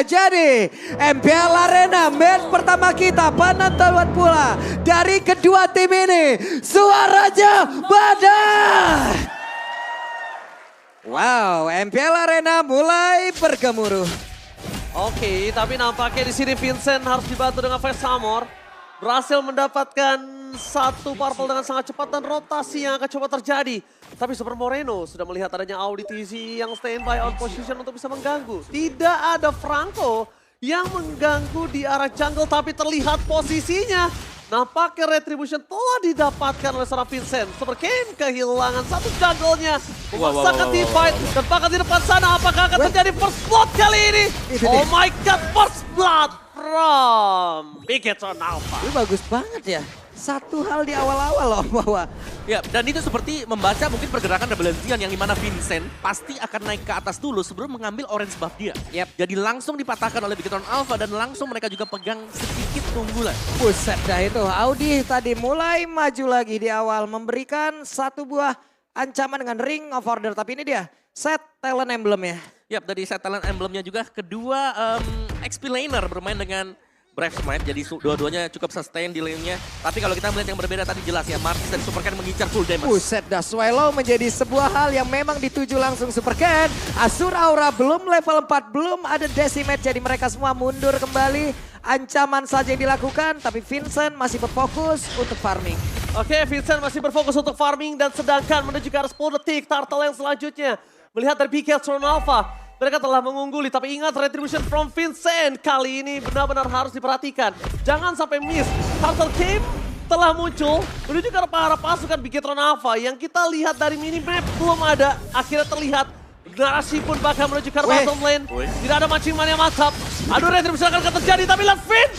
jadi MPL Arena match pertama kita penentuan pula dari kedua tim ini. Suaranya badai. Wow, MPL Arena mulai bergemuruh. Oke, tapi nampaknya di sini Vincent harus dibantu dengan Face Armor. Berhasil mendapatkan satu purple dengan sangat cepat dan rotasi yang akan coba terjadi. Tapi Super Moreno sudah melihat adanya Audi TZ yang standby on position untuk bisa mengganggu. Tidak ada Franco yang mengganggu di arah jungle tapi terlihat posisinya. Nampaknya Retribution telah didapatkan oleh seorang Vincent. Super Kane kehilangan satu jungle-nya. Memaksakan team fight dan bahkan di depan sana apakah akan terjadi first blood kali ini? Oh my god, first blood from Bigetron Alpha. Ini bagus banget ya. Satu hal di awal-awal loh bahwa. Ya, dan itu seperti membaca mungkin pergerakan Rebellion yang dimana Vincent pasti akan naik ke atas dulu sebelum mengambil orange buff dia. Jadi langsung dipatahkan oleh Bigetron Alpha dan langsung mereka juga pegang sedikit unggulan. Buset dah itu, Audi tadi mulai maju lagi di awal memberikan satu buah ancaman dengan Ring of Order. Tapi ini dia, set talent emblemnya. Yap, dari set talent emblemnya juga kedua XP laner bermain dengan Brave Smite, jadi dua-duanya cukup sustain di lane-nya. Tapi kalau kita melihat yang berbeda tadi jelas ya, Martis dan Super Ken mengincar full damage. Buset dah, Swallow menjadi sebuah hal yang memang dituju langsung Super Ken. Asura Aura belum level 4, belum ada decimate, jadi mereka semua mundur kembali. Ancaman saja yang dilakukan, tapi Vincent masih berfokus untuk farming. Oke, Vincent masih berfokus untuk farming dan sedangkan menuju ke arah 10 detik Turtle yang selanjutnya. Melihat dari Bigetron Alpha. Mereka telah mengungguli, tapi ingat Retribution from Vincent kali ini benar-benar harus diperhatikan. Jangan sampai miss. Turtle Cave telah muncul menuju ke arah pasukan Bigetron Alpha yang kita lihat dari minimap belum ada. Akhirnya terlihat generasi pun bakal menuju ke arah bottom lane. Tidak ada mancing-man yang mantap. Aduh, Retribution akan terjadi, tapi lihat Vin.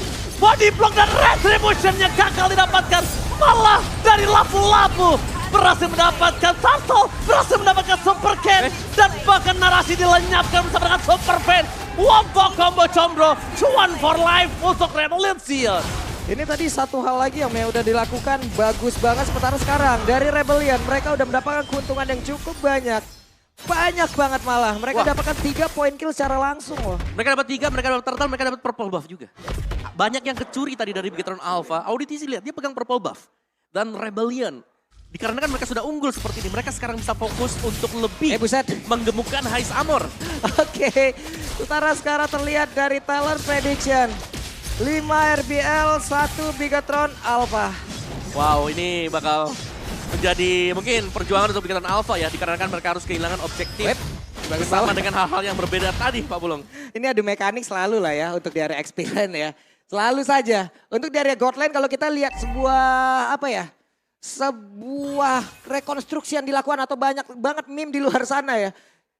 Body block dan Retribution-nya gagal didapatkan. Malah dari lapu-lapu. Berhasil mendapatkan Turtle, berhasil mendapatkan Super Ken, dan bahkan narasi dilenyapkan bersama dengan Super Fan. Wombo combo combro, cuan for life untuk Rebellion. Ini tadi satu hal lagi yang udah dilakukan bagus banget sementara sekarang. Dari Rebellion mereka udah mendapatkan keuntungan yang cukup banyak. Banyak banget malah, mereka dapatkan 3 poin kill secara langsung loh. Mereka dapat 3, mereka dapat turtle, mereka dapat purple buff juga. Banyak yang kecuri tadi dari Bigetron Alpha. Audi TZ lihat, dia pegang purple buff. Dan Rebellion. Dikarenakan mereka sudah unggul seperti ini, mereka sekarang bisa fokus untuk lebih menggemukkan High Armor. Oke, utara sekarang terlihat dari talent prediction. 5 RBL, 1 Bigetron Alpha. Wow, ini bakal menjadi mungkin perjuangan untuk Bigetron Alpha ya, dikarenakan mereka harus kehilangan objektif. Bersama dengan hal-hal yang berbeda tadi Pak Bulong. Ini adu mekanik selalu lah ya untuk di area experience ya. Selalu saja. Untuk di area Godland kalau kita lihat sebuah apa ya. Sebuah rekonstruksi yang dilakukan atau banyak banget meme di luar sana ya.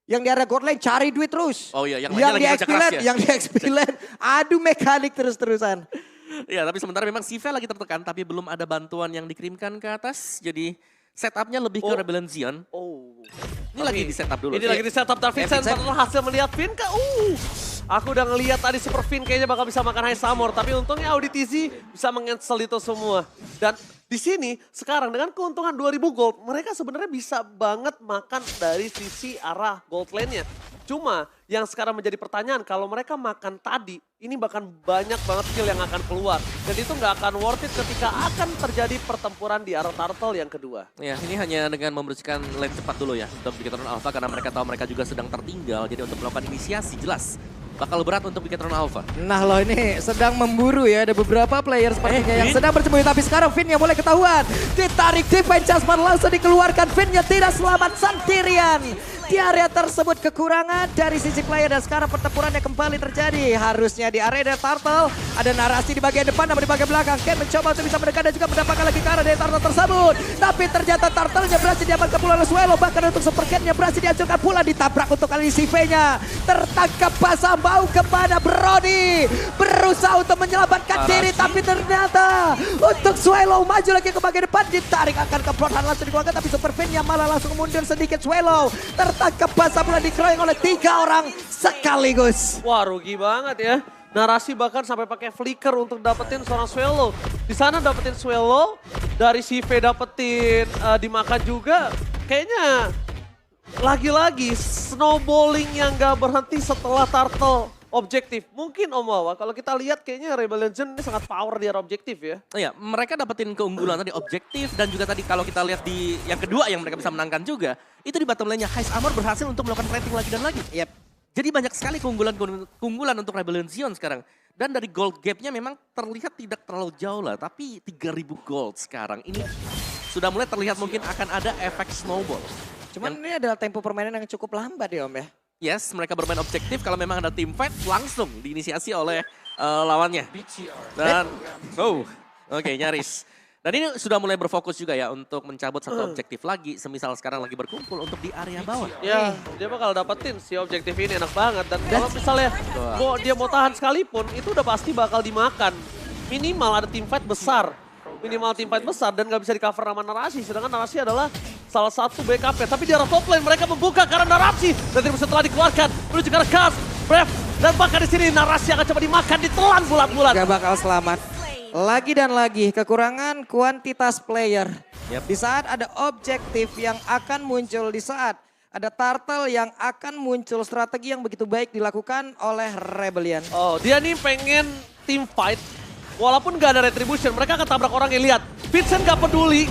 Yang di area Godland cari duit terus. Oh iya, yang di experience adu mekanik terus-terusan. Iya, tapi sementara memang Sive lagi tertekan tapi belum ada bantuan yang dikirimkan ke atas. Jadi setupnya lebih ke Rebellion Zion. Ini lagi di setup dulu. Ini lagi di setup dan Vincent berhasil melihat Vin kah? Aku udah ngelihat tadi Super Vin kayaknya bakal bisa makan High Armor. Tapi untungnya Audi TZ bisa meng-cancel itu semua. Dan di sini sekarang dengan keuntungan 2000 gold, mereka sebenarnya bisa banget makan dari sisi arah gold lane-nya. Cuma yang sekarang menjadi pertanyaan, kalau mereka makan tadi, ini bahkan banyak banget kill yang akan keluar. Dan itu nggak akan worth it ketika akan terjadi pertempuran di arah Turtle yang kedua. Ya, ini hanya dengan membersihkan lane cepat dulu ya untuk Bigetron Alpha karena mereka tahu mereka juga sedang tertinggal. Jadi untuk melakukan inisiasi jelas bakal berat untuk Bigetron Alpha. Nah loh ini sedang memburu ya, ada beberapa player sepertinya yang sedang bersembunyi. Tapi sekarang Vin yang mulai ketahuan. Ditarik defense Jasmine langsung dikeluarkan. Vin-nya tidak selamat sendirian. Di area tersebut kekurangan dari sisi player dan sekarang pertempurannya kembali terjadi. Harusnya di area dari Turtle ada narasi di bagian depan namun di bagian belakang. Ken mencoba untuk bisa mendekat dan juga mendapatkan lagi ke arah dari Turtle tersebut. Tapi ternyata Turtle-nya berhasil diamankan pula oleh Swallow. Bahkan untuk Super Ken-nya berhasil dihancurkan pula, ditabrak untuk kali CV-nya. Tertangkap basah bau kepada Brody. Berusaha untuk menyelamatkan diri tapi ternyata untuk Swallow maju lagi ke bagian depan. Ditarik akan ke Bloodhound langsung dikeluarkan tapi Super Ken-nya malah langsung mundur sedikit. Swallow tertangkap basah pula dikeroyok oleh 3 orang sekaligus. Wah rugi banget ya. Narasi bahkan sampai pakai flicker untuk dapetin seorang Swallow. Di sana dapetin Swallow, dari CV dapetin dimakan juga. Kayaknya lagi-lagi snowballing yang gak berhenti setelah Turtle objektif. Mungkin Om Wawa, kalau kita lihat kayaknya Rebel Legend ini sangat power di area objektif ya. Iya, mereka dapetin keunggulan tadi objektif dan juga tadi kalau kita lihat di yang kedua yang mereka bisa menangkan juga, itu di bottom lane-nya Heist Armor berhasil untuk melakukan plating lagi dan lagi. Yep. Jadi banyak sekali keunggulan untuk Rebel Legend sekarang. Dan dari gold gap-nya memang terlihat tidak terlalu jauh lah, tapi 3.000 gold sekarang. Ini sudah mulai terlihat mungkin akan ada efek snowball. Cuman ini adalah tempo permainan yang cukup lambat ya Om ya. Yes, mereka bermain objektif kalau memang ada team fight langsung diinisiasi oleh lawannya. Dan, oke, nyaris. Dan ini sudah mulai berfokus juga ya untuk mencabut satu objektif lagi. Semisal sekarang lagi berkumpul untuk di area bawah. Ya, dia bakal dapetin si objektif ini enak banget. Dan kalau misalnya dia mau tahan sekalipun, itu udah pasti bakal dimakan. Minimal ada team fight besar. Minimal team fight besar dan gak bisa di cover sama Narasi. Sedangkan Narasi adalah salah satu backup-nya. Tapi di arah top lane mereka membuka karena Narasi. Dan tim setelah dikeluarkan menuju ke arah Kaz, Brave. Dan bahkan di sini Narasi akan coba dimakan, ditelan bulat-bulat. Gak bakal selamat. Lagi dan lagi kekurangan kuantitas player. Di saat ada objektif yang akan muncul, di saat ada turtle yang akan muncul, strategi yang begitu baik dilakukan oleh Rebellion. Oh, dia nih pengen team fight. Walaupun gak ada retribution, mereka akan tabrak orang yang lihat. Vincent gak peduli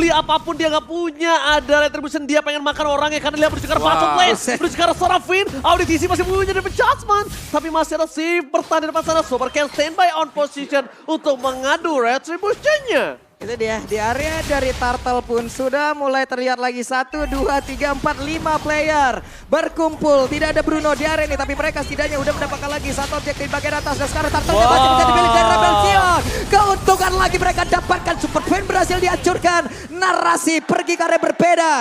apapun dia gak punya. Ada retribution, dia pengen makan orangnya karena dia menuju ke arah Battle Place. Menuju ke arah Serafin, Auditisi masih punya dari adjustment. Tapi masih ada si bertahan di depan sana. Super can standby on position untuk mengadu retributionnya. Itu dia, di area dari Turtle pun sudah mulai terlihat lagi 1, 2, 3, 4, 5 player berkumpul. Tidak ada Bruno di area ini, tapi mereka setidaknya udah mendapatkan lagi satu objek di bagian atas. Dan sekarang Turtle masih bisa dipilih dari Rebel Sion. Keuntungan lagi mereka dapatkan, Super Fan berhasil dihancurkan. Narasi pergi ke area berbeda.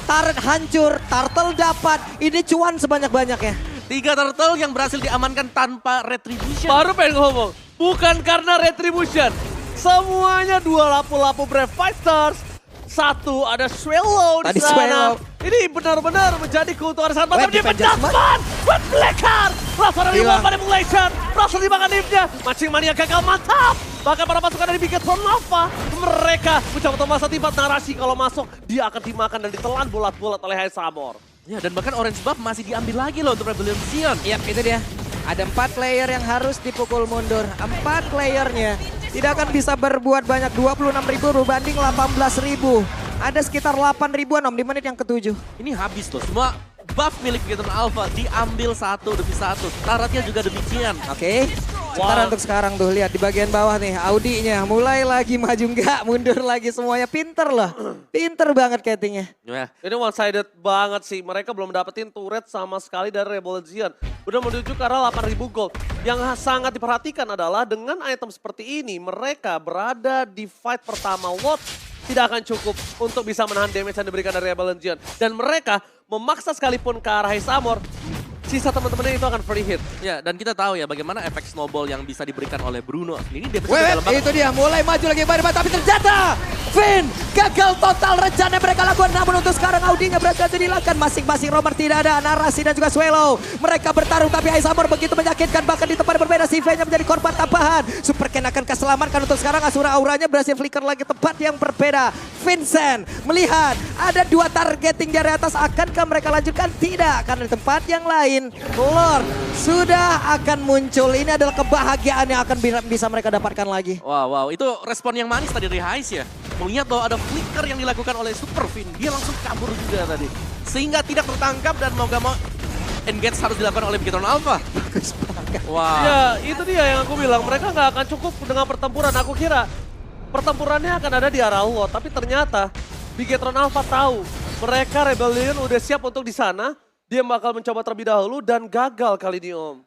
Turret hancur, Turtle dapat. Ini cuan sebanyak-banyaknya. 3 turtle yang berhasil diamankan tanpa retribution. Baru pengen ngomong, bukan karena retribution. Semuanya 2 lapu-lapu Brave Fighters. 1 ada Swallow di sana. Ini benar-benar menjadi keuntungan sangat mantap. Dia penjasman, buat Blackheart. Langsung ada reward manipulation. Langsung dimakan dimnya. Mancing mania gagal mantap. Bahkan para pasukan dari Bigetron Alpha, mereka mencoba masa timpat Narasi. Kalau masuk, dia akan dimakan dan ditelan bulat-bulat oleh Heist Armor. Ya, dan bahkan orange buff masih diambil lagi loh untuk Rebellion Sion. Yap, itu dia. Ada 4 player yang harus dipukul mundur. 4 playernya tidak akan bisa berbuat banyak. 26.000 berbanding 18.000. Ada sekitar 8 ribuan Om di menit yang ke-7. Ini habis loh, semua buff milik Bigetron Alpha diambil satu demi satu. Taratnya juga demikian. Oke. Sekarang untuk sekarang tuh lihat di bagian bawah nih Audinya mulai lagi maju enggak mundur lagi semuanya, pinter loh. Pinter banget castingnya. Ya. Ini one sided banget sih. Mereka belum dapetin turret sama sekali dari Rebel Legend. Udah menuju ke arah 8.000 gold. Yang sangat diperhatikan adalah dengan item seperti ini mereka berada di fight pertama Lot tidak akan cukup untuk bisa menahan damage yang diberikan dari Rebel Legend. Dan mereka memaksa sekalipun ke arah Heist Armor, sisa teman-temannya itu akan free hit. Ya, dan kita tahu ya bagaimana efek snowball yang bisa diberikan oleh Bruno. Ini dia itu dia mulai maju lagi Baribat, tapi ternyata Finn gagal total rencana mereka lakukan. Namun untuk sekarang Audinya berhasil dilakukan. Masing-masing romer tidak ada, Narasi dan juga Swallow. Mereka bertarung tapi Heist Armor begitu menyakitkan. Bahkan di tempat berbeda si V-nya menjadi korban tambahan. Super Ken akan keselamatkan untuk sekarang. Asura auranya berhasil flicker lagi tempat yang berbeda. Vincent melihat ada 2 targeting dari atas. Akankah mereka lanjutkan? Tidak, karena di tempat yang lain Lord sudah akan muncul. Ini adalah kebahagiaan yang akan bisa mereka dapatkan lagi. Wow, itu respon yang manis tadi dari Heist ya. Melihat bahwa ada flicker yang dilakukan oleh Super Finn. Dia langsung kabur juga tadi. Sehingga tidak tertangkap dan mau gak mau engage harus dilakukan oleh Bigetron Alpha. Wow. Ya itu dia yang aku bilang. Mereka nggak akan cukup dengan pertempuran. Aku kira pertempurannya akan ada di arah Lot. Tapi ternyata Bigetron Alpha tahu. Mereka Rebellion udah siap untuk di sana. Dia bakal mencoba terlebih dahulu dan gagal kali ini Om.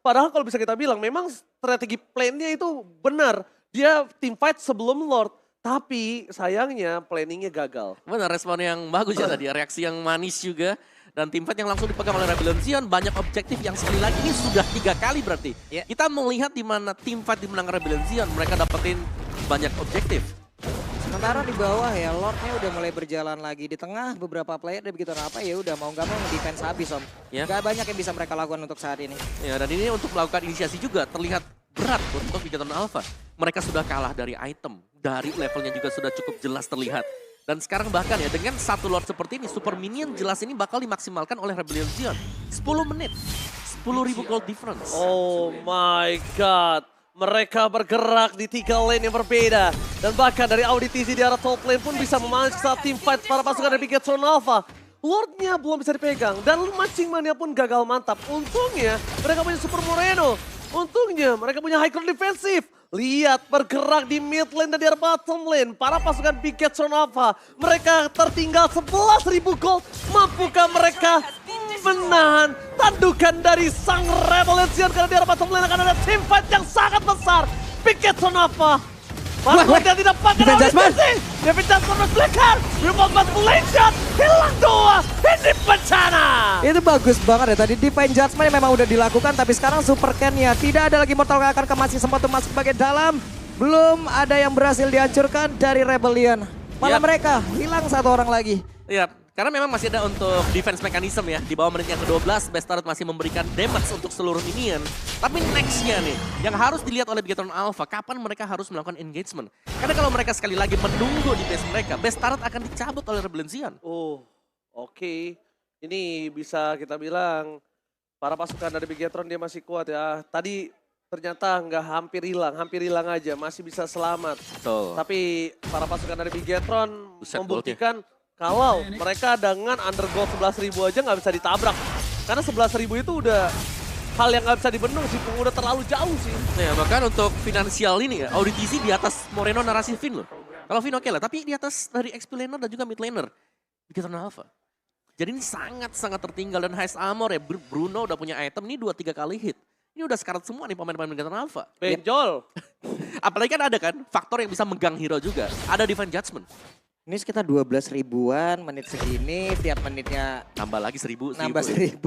Padahal kalau bisa kita bilang memang strategi plan-nya itu benar. Dia team fight sebelum Lord. Tapi sayangnya planningnya gagal. Benar, respon yang bagus ya tadi. Reaksi yang manis juga. Dan tim fight yang langsung dipegang oleh Rebellion Sion. Banyak objektif yang sekali lagi ini sudah 3 kali berarti. Kita melihat di mana tim fight dimenang Rebellion Sion. Mereka dapetin banyak objektif. Sementara di bawah ya Lordnya udah mulai berjalan lagi. Di tengah beberapa player dari begitu apa ya udah mau nggak mau defense habis Om. Gak banyak yang bisa mereka lakukan untuk saat ini. Ya, dan ini untuk melakukan inisiasi juga terlihat berat untuk Bigetron Alpha. Mereka sudah kalah dari item. Dari levelnya juga sudah cukup jelas terlihat. Dan sekarang bahkan ya dengan 1 Lord seperti ini, Super Minion jelas ini bakal dimaksimalkan oleh Rebellion Sion. 10 menit. 10.000 gold difference. Oh my god. Mereka bergerak di 3 lane yang berbeda. Dan bahkan dari Auditisi di arah top lane pun bisa memanage saat team fight para pasukan dari Bigetron Alpha. Lordnya belum bisa dipegang dan Matching Mania pun gagal mantap. Untungnya mereka punya Super Moreno. Untungnya mereka punya high ground defensif. Lihat bergerak di mid lane dan di arah bottom lane. Para pasukan Bigetron Alpha. Mereka tertinggal 11.000 gold. Mampukah mereka menahan tandukan dari sang Rebellion karena di arah bottom lane akan ada team fight yang sangat besar. Bigetron Alpha. Marco dia tidak pakai Auditisi. David Jasper Flicker. Remote Manipulation. Hilang 2. Ini bencana. Itu bagus banget ya tadi Divine Judgment memang udah dilakukan tapi sekarang Super Ken-nya tidak ada lagi Mortal Kombat masih sempat masuk bagian dalam. Belum ada yang berhasil dihancurkan dari Rebellion. Malah mereka hilang satu orang lagi. Iya, karena memang masih ada untuk defense mechanism ya. Di bawah menit yang ke-12, Bestard masih memberikan damage untuk seluruh minion. Tapi nextnya nih, yang harus dilihat oleh Bigetron Alpha, kapan mereka harus melakukan engagement. Karena kalau mereka sekali lagi menunggu di base mereka, Bestard akan dicabut oleh Rebellion. Oh, oke. Ini bisa kita bilang para pasukan dari Bigetron dia masih kuat ya. Tadi ternyata nggak hampir hilang aja, masih bisa selamat. Betul. Tapi para pasukan dari Bigetron Buset, membuktikan kalau mereka dengan undergold 11.000 aja nggak bisa ditabrak. Karena 11.000 itu udah hal yang nggak bisa dibendung sih, udah terlalu jauh sih. Nah, bahkan untuk finansial ini ya, Auditisi di atas Moreno narasi Finn loh. Kalau Finn oke lah, tapi di atas dari XP laner dan juga mid laner, Bigetron Alpha. Jadi ini sangat-sangat tertinggal dan Heist Armor ya, Bruno udah punya item, ini 2-3 kali hit. Ini udah sekarat semua nih pemain-pemain Bigetron Alpha. Benjol. Apalagi kan ada kan faktor yang bisa megang hero juga, ada Divine Judgment. Ini sekitar 12 ribuan menit segini, tiap menitnya Nambah lagi 1.000. nambah 1.000.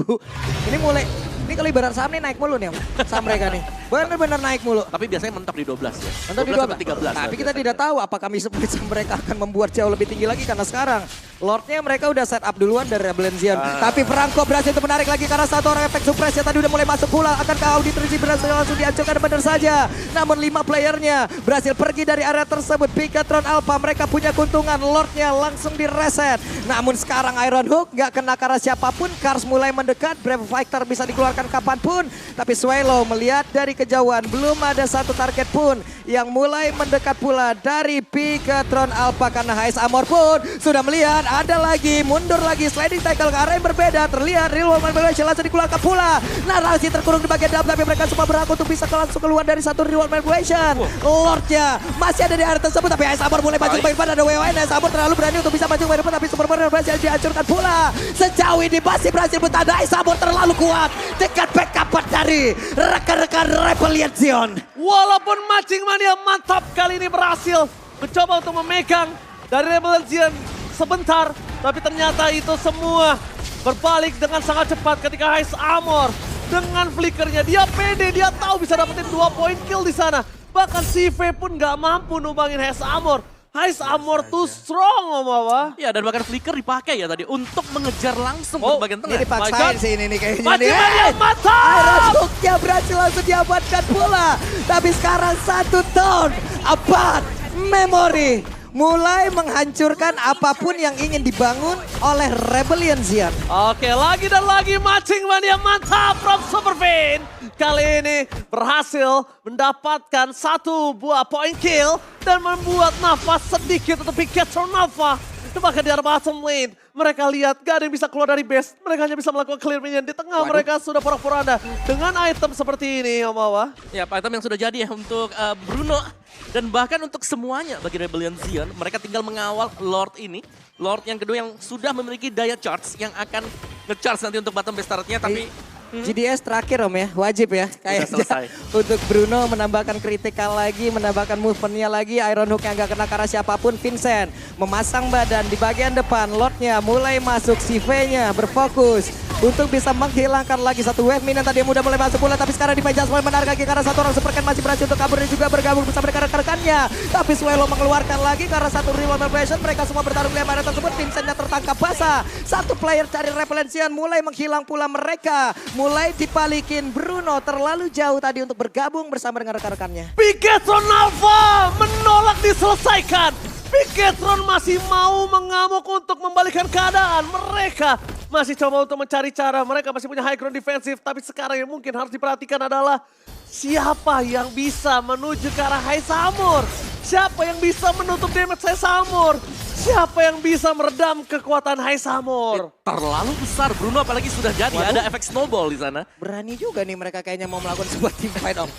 Ini mulai, ini kalau ibarat saham nih naik mulu nih saham mereka nih. Bener-bener naik mulu. Tapi biasanya mentok di 12 ya. Mentok di 13. Tapi kita tidak tahu apakah misi mereka akan membuat jauh lebih tinggi lagi karena sekarang Lordnya mereka udah set up duluan dari Rebellion. Tapi Franco berhasil untuk menarik lagi karena satu orang efek suppress ya tadi udah mulai masuk pula. Akankah Auditisi berhasil langsung dihancurkan benar saja. Namun 5 playernya berhasil pergi dari area tersebut. Bigetron Alpha mereka punya keuntungan. Lordnya langsung direset. Namun sekarang Iron Hook gak kena karena siapapun. Kars mulai mendekat. Brave Fighter bisa dikeluarkan kapanpun. Tapi Swallow melihat dari kejauhan. Belum ada satu target pun yang mulai mendekat pula dari Bigetron Alpha. Karena Heist Armor pun sudah melihat. Ada lagi, mundur lagi, sliding tackle ke arah yang berbeda. Terlihat Real World Manipulation langsung dikeluarkan pula. Narasi terkurung di bagian dalam, tapi mereka semua berhak untuk bisa langsung keluar dari satu Real World Manipulation. Lordnya masih ada di area tersebut, tapi Heist Armor mulai maju ke bagian depan. Ada WWN, Heist Armor terlalu berani untuk bisa maju ke bagian depan, tapi Super Mario berhasil dihancurkan pula. Sejauh ini masih berhasil bertanda, Heist Armor terlalu kuat. Dekat backup dari rekan-rekan Rebellion. Walaupun Matching Mania mantap kali ini berhasil mencoba untuk memegang dari Rebellion sebentar, tapi ternyata itu semua berbalik dengan sangat cepat ketika Heist Armor dengan flickernya dia pede, dia tahu bisa dapetin 2 point kill di sana. Bahkan CV pun nggak mampu numbangin Heist Armor. Heist Armor too strong, Om Wawa. Ya, dan bahkan flicker dipakai ya tadi untuk mengejar langsung ke bagian tengah. Ini dipaksain sih ini kayaknya. Matching Mania mantap! Iron Hook-nya berhasil langsung diamankan pula. Tapi sekarang satu down. Abad Memory mulai menghancurkan apapun yang ingin dibangun oleh Rebellion Zion. Oke, lagi dan lagi Matching Mania mantap from Superfin. Kali ini berhasil mendapatkan 1 buah point kill dan membuat nafas sedikit untuk Bigetron Alpha. Bahkan di arah bottom lane, mereka lihat gak ada yang bisa keluar dari base. Mereka hanya bisa melakukan clear minion. Di tengah mereka sudah porak-poranda dengan item seperti ini, Om Wawa. Ya, item yang sudah jadi ya untuk Bruno. Dan bahkan untuk semuanya bagi Rebellion Zion, mereka tinggal mengawal Lord ini. Lord yang kedua yang sudah memiliki daya charge yang akan nge-charge nanti untuk bottom base turretnya. Tapi GDS terakhir Om ya, wajib ya. selesai. Untuk Bruno menambahkan kritikal lagi, menambahkan movementnya lagi. Iron Hook yang gak kena karena siapapun. Vincent memasang badan di bagian depan. Lordnya mulai masuk, CV-nya berfokus untuk bisa menghilangkan lagi satu wave minion tadi yang udah mulai masuk pula. Tapi sekarang Divine Judgment menarik lagi karena satu orang Super Ken masih berhasil untuk kabur dan juga bergabung bersama rekan-rekannya. Tapi Swallow mengeluarkan lagi karena satu Real Manipulation. Mereka semua bertarung di area tersebut. Vincentnya tertangkap basah. Satu player dari Rebellion mulai menghilang pula mereka. Mulai dipalikin. Bruno terlalu jauh tadi untuk bergabung bersama dengan rekan-rekannya. Bigetron Alpha menolak diselesaikan. Bigetron masih mau mengamuk untuk membalikkan keadaan. Mereka masih coba untuk mencari cara. Mereka masih punya high ground defensif, tapi sekarang yang mungkin harus diperhatikan adalah siapa yang bisa menuju ke arah High Samur. Siapa yang bisa menutup damage High Samur. Siapa yang bisa meredam kekuatan High Samur. Terlalu besar Bruno, apalagi sudah jadi. Waduh. Ada efek snowball di sana. Berani juga nih mereka kayaknya mau melakukan sebuah team fight om.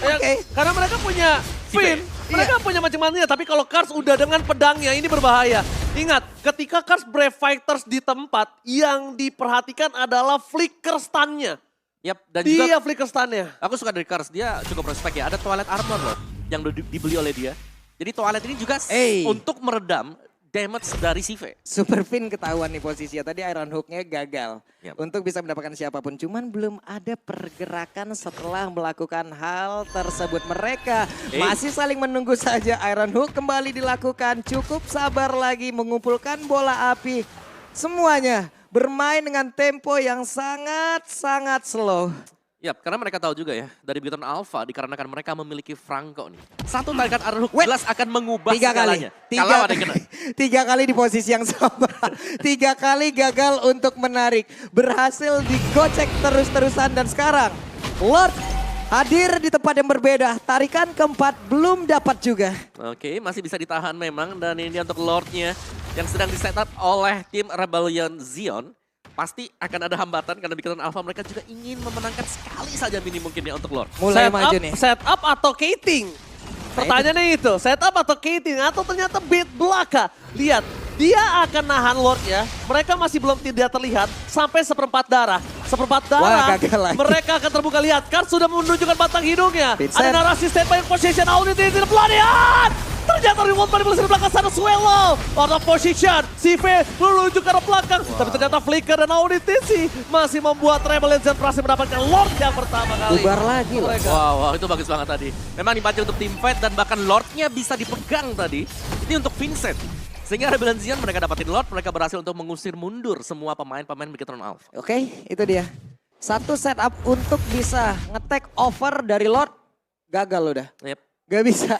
Ya, Oke. karena mereka punya Finn, mereka punya macam-macamnya. Tapi kalau Kars udah dengan pedangnya ini berbahaya. Ingat, ketika Kars Brave Fighters di tempat, yang diperhatikan adalah flicker stun-nya. Yap, dan juga Dia flicker stun-nya. aku suka dari Kars, dia cukup respect ya. Ada Twilight Armor loh yang dibeli oleh dia. Jadi Twilight ini juga untuk meredam damage dari Sive. Super Finn ketahuan nih posisinya. Tadi Iron Hook-nya gagal Yap. untuk bisa mendapatkan siapapun. Cuman belum ada pergerakan setelah melakukan hal tersebut. Mereka masih saling menunggu saja. Iron Hook kembali dilakukan. Cukup sabar lagi mengumpulkan bola api. Semuanya bermain dengan tempo yang sangat-sangat slow. Yap, karena mereka tahu juga ya, dari Bigetron Alpha dikarenakan mereka memiliki Franco nih. Satu tarikan Iron Hook jelas akan mengubah segalanya. Kalau ada yang kena. 3 kali di posisi yang sama. 3 kali gagal untuk menarik. Berhasil digocek terus-terusan dan sekarang Lord hadir di tempat yang berbeda. Tarikan keempat belum dapat juga. Oke, masih bisa ditahan memang. Dan ini untuk Lordnya yang sedang di-setup oleh tim Rebellion Zion. Pasti akan ada hambatan karena Bigetron Alpha mereka juga ingin memenangkan sekali saja mini mungkin ya untuk Lord. Mulai maju nih. Setup atau Kating? Pertanyaannya itu, setup atau Kating? Atau ternyata beat belaka? Lihat, dia akan nahan Lordnya. Mereka masih belum tidak terlihat sampai seperempat darah. Seperempat darah, gagal lagi. mereka akan terbuka. Lihat, Kars sudah menunjukkan batang hidungnya. Vincent. Ada narasi step by position, audit di pelarian. Ternyata remote manipulasi di belakang sana, Swallow. Out of position, Sive menuju ke arah belakang. Tapi ternyata Flicker dan Auditisi masih membuat Rebellion Zen berhasil mendapatkan Lord yang pertama kali. Bubar lagi loh. Mereka. Wow, itu bagus banget tadi. Memang dipancing untuk team fight dan bahkan Lordnya bisa dipegang tadi. Ini untuk Vincent. Sehingga Rebellion Zion mereka dapatin Lord, mereka berhasil untuk mengusir mundur semua pemain-pemain Bigetron Alpha. Oke, itu dia. Satu setup untuk bisa nge-take over dari Lord. Gagal udah. Yep. Gak bisa.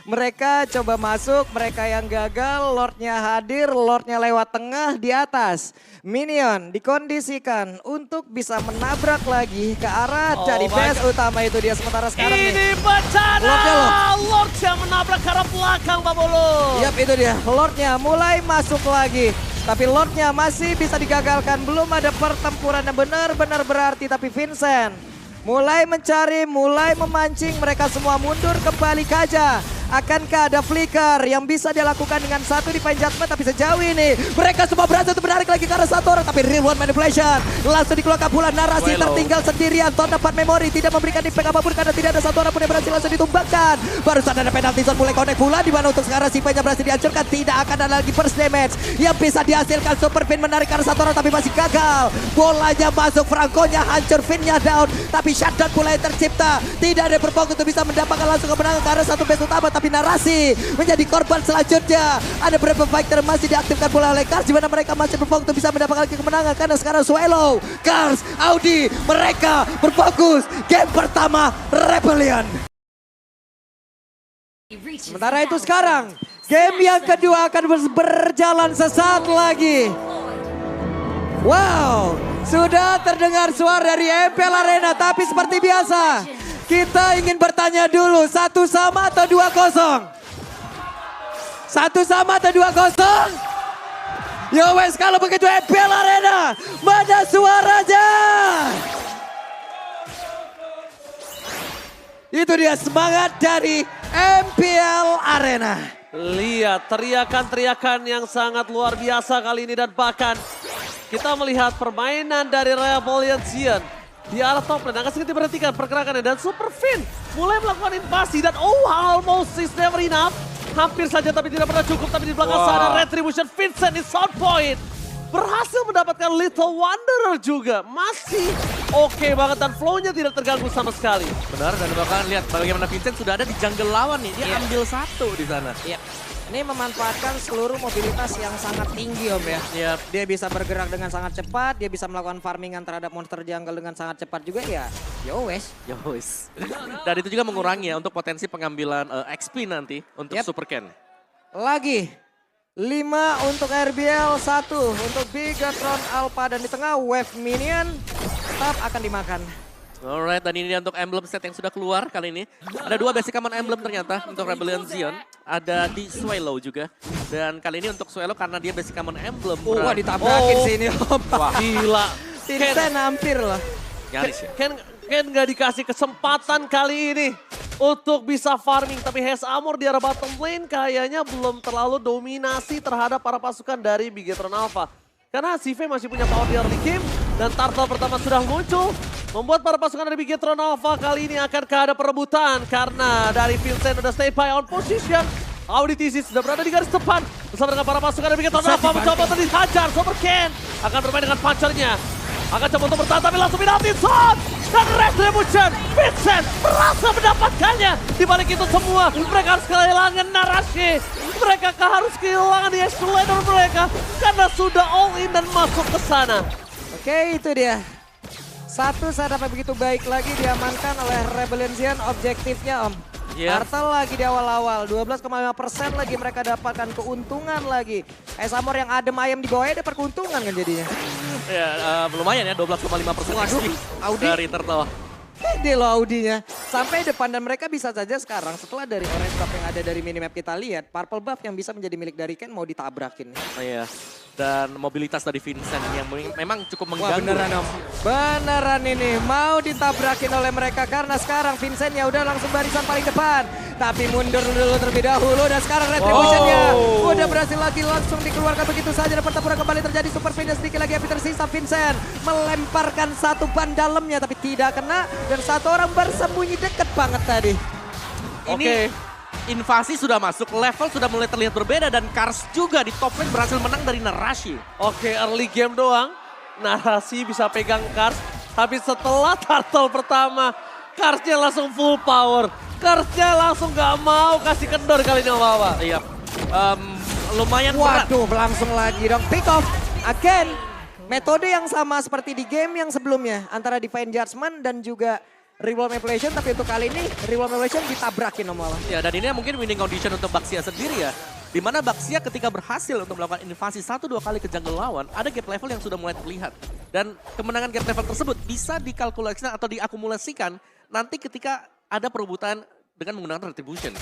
Mereka coba masuk, mereka yang gagal, Lordnya hadir, Lordnya lewat tengah di atas. Minion dikondisikan untuk bisa menabrak lagi ke arah dari base utama itu dia. Sementara sekarang Ini nih. bencana! Lordnya loh. Lord yang menabrak ke arah belakang, Pak Bolo. Yap, itu dia. Lordnya mulai masuk lagi. Tapi Lordnya masih bisa digagalkan. Belum ada pertempuran yang benar-benar berarti. Tapi Vincent mulai mencari, mulai memancing. Mereka semua mundur kembali kaja. Akankah ada flicker yang bisa dia lakukan dengan satu defense judgment, tapi sejauh ini mereka semua berhasil untuk menarik lagi ke arah satu orang, tapi real one manipulation langsung dikeluarkan pula. Narasi tertinggal sendirian, Ton dapat memori, tidak memberikan impact apapun karena tidak ada satu orang pun yang berhasil langsung ditumbangkan. Barusan ada penalty zone mulai connect pula, di mana untuk sekarang si nya berhasil dihancurkan. Tidak akan ada lagi burst damage yang bisa dihasilkan. Super Finn menarik ke arah satu orang tapi masih gagal. Bolanya masuk, Franco-nya hancur, Finn-nya down, tapi shutdown pula yang tercipta. Tidak ada berfokus untuk bisa mendapatkan langsung kemenangan ke arah satu base utama. Tapi narasi menjadi korban selanjutnya. Ada beberapa fighter masih diaktifkan pula oleh Kars, di mana mereka masih berfokus untuk bisa mendapatkan kemenangan karena sekarang Swallow, Kars, Audi mereka berfokus game pertama Rebellion. Sementara itu sekarang game yang kedua akan berjalan sesaat lagi. Wow, sudah terdengar suara dari MPL Arena, tapi seperti biasa kita ingin bertanya dulu, 1 sama atau 2-0? 1 sama atau 2-0? Yo wes, kalau begitu MPL Arena, mana suaranya? Itu dia semangat dari MPL Arena. Lihat teriakan-teriakan yang sangat luar biasa kali ini, dan bahkan kita melihat permainan dari Rebellion Zion di arah top lane. Akan sedikit diperhatikan pergerakannya, dan Super Finn mulai melakukan invasi dan almost is never enough. Hampir saja tapi tidak pernah cukup, tapi di belakang sana Retribution Vincent di South Point berhasil mendapatkan Little Wanderer juga. Masih oke banget dan flow-nya tidak terganggu sama sekali. Benar, dan bahkan lihat bagaimana Vincent sudah ada di jungle lawan nih. Dia ambil satu di sana. Iya. Ini memanfaatkan seluruh mobilitas yang sangat tinggi om ya. Yap. Dia bisa bergerak dengan sangat cepat, dia bisa melakukan farmingan terhadap monster jungle dengan sangat cepat juga ya. Yo wes. Yowes. Dan itu juga mengurangi ya untuk potensi pengambilan XP nanti untuk Yep. Super Ken. Lagi. 5 untuk RBL, 1 untuk Bigatron Alpha, dan di tengah Wave Minion tetap akan dimakan. Alright, dan ini dia untuk emblem set yang sudah keluar kali ini. Ada 2 basic common emblem ternyata untuk Rebellion Zion. Ada di Swallow juga. Dan kali ini untuk Swallow karena dia basic common emblem. Wah, ditabrakin sih ini Om. Wah, Gila. Vincent hampir loh. nyaris ya. Ken nggak dikasih kesempatan kali ini untuk bisa farming. Tapi Has Armor di arah bottom lane kayaknya belum terlalu dominasi terhadap para pasukan dari Bigetron Alpha. Karena CV masih punya power di early game dan Turtle pertama sudah muncul. Membuat para pasukan dari Bigetron Alpha kali ini akan ada perebutan. Karena dari Vincent udah stay by on position. Auditisi sudah berada di garis depan. Bersama dengan para pasukan dari Bigetron Alpha mencoba untuk dihajar. Super Ken akan bermain dengan punchernya. Akan coba untuk bertahan tapi langsung pindahin shot. Dan Retribution, Vincent berhasil mendapatkannya. Di balik itu semua, mereka harus kehilangan Narashi. Mereka harus kehilangan di Escalator mereka. Karena sudah all in dan masuk ke sana. Oke, itu dia. Satu setup yang begitu baik lagi diamankan oleh Rebellion Zion objektifnya Om. Iya. Turtle lagi di awal-awal, 12,5% lagi mereka dapatkan keuntungan lagi. Has Armor yang adem ayam di bawahnya dapat keuntungan kan jadinya. Ya, lumayan ya 12,5% Waduh, Audi. dari Turtle. Pede loh Audinya. Sampai depan dan mereka bisa saja sekarang setelah dari orange buff yang ada dari minimap kita lihat. Purple buff yang bisa menjadi milik dari Ken mau ditabrakin. Oh, iya. Dan mobilitas dari Vincent yang memang cukup Wah mengganggu. beneran Om. Beneran ini mau ditabrakin oleh mereka karena sekarang Vincent ya udah langsung barisan paling depan. Tapi mundur dulu terlebih dahulu dan sekarang Retribution-nya udah berhasil lagi langsung dikeluarkan begitu saja. Dan pertempuran kembali terjadi, Super Pindah sedikit lagi yang tersisa. Vincent melemparkan satu ban dalamnya tapi tidak kena. Dan satu orang bersembunyi deket banget tadi. Ini invasi sudah masuk, level sudah mulai terlihat berbeda dan Kars juga di top lane berhasil menang dari Narashi. Oke, early game doang. Narashi bisa pegang Kars. Tapi setelah Turtle pertama, Karsnya langsung full power. Karsnya langsung gak mau kasih kendor kali ini Wawa. Iya, lumayan berat. Waduh, langsung lagi dong. Pick off again. Metode yang sama seperti di game yang sebelumnya. Antara Divine Judgment dan juga Reward Manipulation. Tapi untuk kali ini Reward Manipulation ditabrakin malah. Ya, dan ini mungkin winning condition untuk Baxia sendiri ya. Dimana Baxia ketika berhasil untuk melakukan invasi 1-2 kali ke jungle lawan, ada gap level yang sudah mulai terlihat. Dan kemenangan gap level tersebut bisa dikalkulasikan atau diakumulasikan nanti ketika ada perebutan dengan menggunakan Retribution.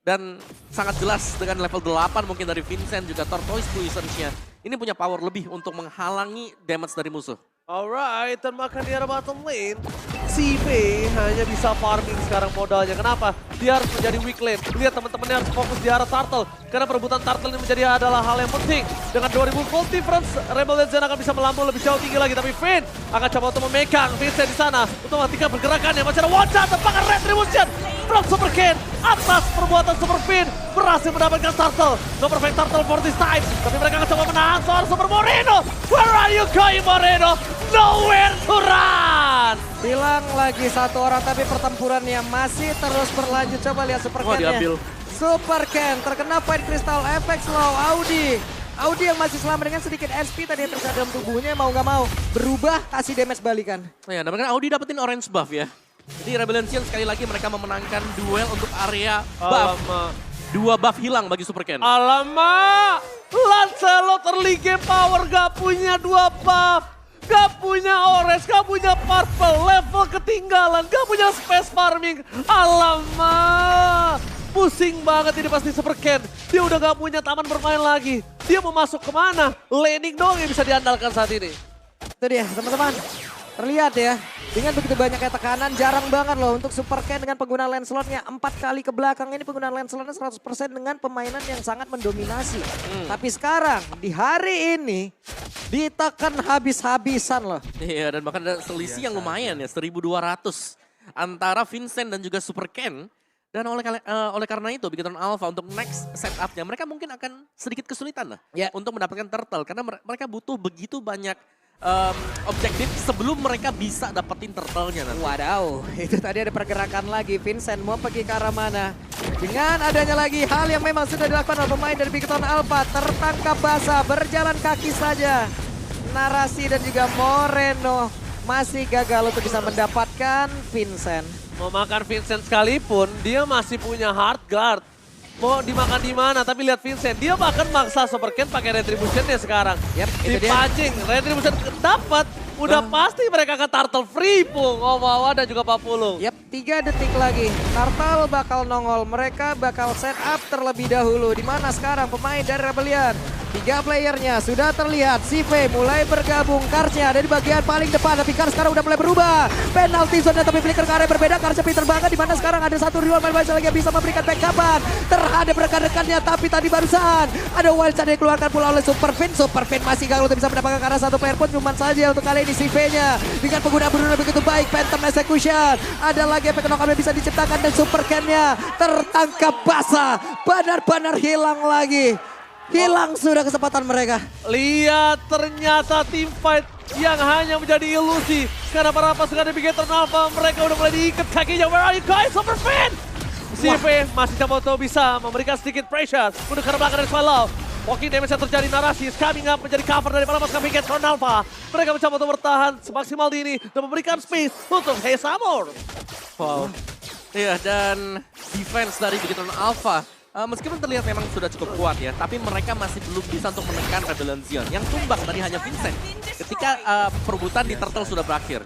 Dan sangat jelas dengan level 8 mungkin dari Vincent juga Tortoise Poison-nya. Ini punya power lebih untuk menghalangi damage dari musuh. Alright, dan makan di arah bottom lane. CV hanya bisa farming sekarang modalnya. Kenapa? Dia harus menjadi weak lane. Lihat teman-temannya harus fokus di arah Turtle. Karena perebutan Turtle ini menjadi adalah hal yang penting. Dengan 2000 gold difference, Rebel Legend akan bisa melambung lebih jauh tinggi lagi. Tapi Finn akan coba untuk memegang Vincent di sana. Untuk menghentikan pergerakannya. Masih ada one shot, tempakan Retribution. From Super Ken. Atas perbuatan Super Finn. Berhasil mendapatkan Turtle. No perfect Turtle for this time. Tapi mereka akan coba menahan seorang Super Moreno. Where are you going Moreno? Nowhere to run. Hilang lagi satu orang tapi pertempurannya masih terus berlanjut. Coba lihat Super Ken-nya. Diambil. Super Ken terkena Fight Crystal Effect slow. Audi yang masih selamat dengan sedikit SP tadi yang tersadam tubuhnya mau gak mau berubah kasih damage balikan. Nah ya, dan Audi dapetin orange buff ya. Jadi Rebellion Zion sekali lagi mereka memenangkan duel untuk area buff. Alamak. 2 buff hilang bagi Super Ken. Alamak. Lancelot early game power gak punya 2 buff. Gak punya orange, gak punya purple, level ketinggalan, gak punya space farming. Alamak. Pusing banget ini pasti Super Ken. Dia udah gak punya taman bermain lagi. Dia mau masuk kemana? Laning doang yang bisa diandalkan saat ini. Itu dia teman-teman. Terlihat ya. Dengan begitu banyaknya tekanan jarang banget loh untuk Super Ken dengan penggunaan Lancelotnya 4 kali ke belakang ini penggunaan Lancelotnya 100% dengan pemainan yang sangat mendominasi. Tapi sekarang di hari ini ditekan habis-habisan loh. Iya, dan bahkan ada selisih yang lumayan ya, 1.200 antara Vincent dan juga Super Ken. Dan oleh karena itu, Bigetron Alpha untuk next setupnya mereka mungkin akan sedikit kesulitan lah untuk mendapatkan turtle. Karena mereka butuh begitu banyak objektif sebelum mereka bisa dapetin turtle-nya nanti. Wadaw, itu tadi ada pergerakan lagi. Vincent mau pergi ke arah mana? Dengan adanya lagi hal yang memang sudah dilakukan oleh pemain dari Bigetron Alpha. Tertangkap basah, berjalan kaki saja. Narasi dan juga Moreno masih gagal untuk bisa mendapatkan Vincent. Mau makan Vincent sekalipun, dia masih punya hard guard. mau dimakan di mana, tapi lihat Vincent, dia bahkan maksa Superken pakai Retribution-nya sekarang. Yap, itu dia. Dipancing, Retribution dapat, udah pasti mereka ke Turtle free pung, Omawa dan juga Papulung. Yap, 3 detik lagi. Turtle bakal nongol, mereka bakal set up terlebih dahulu. Di mana sekarang pemain dari Rebellion? 3 playernya sudah terlihat. Sive mulai bergabung, Karsnya ada di bagian paling depan, tapi Kars sekarang udah mulai berubah. Penalty zone tapi flicker ke area berbeda, Karsnya pinter banget. Di mana sekarang ada satu rival main lagi yang bisa memberikan backupan terhadap rekan-rekannya, tapi tadi barusan ada wild shot yang dikeluarkan pula oleh Superfin. Superfin masih gagal untuk bisa mendapatkan karena satu player pun cuman saja untuk kali ini Sive-nya dengan penggunaan berulang begitu baik. Phantom Execution, ada lagi efek knock yang bisa diciptakan dan Superken-nya tertangkap basah, benar-benar hilang lagi. Hilang sudah kesempatan mereka. Lihat ternyata tim fight yang hanya menjadi ilusi. Karena para pasukan Navigator Alpha mereka udah mulai diikat kakinya. Where are you guys, Superfin? CV masih coba bisa memberikan sedikit pressure untuk ke belakang dari Swallow. Walking damage yang terjadi, narasi is coming up menjadi cover dari para pasukan Navigator Alpha. Mereka mencoba untuk bertahan semaksimal ini dan memberikan space untuk Hesamur. Wow. Iya, dan defense dari Navigator Alpha meskipun terlihat memang sudah cukup kuat ya, tapi mereka masih belum bisa untuk menekan Rebellion Zion. Yang tumbang tadi hanya Vincent ketika perebutan di Turtle sudah berakhir.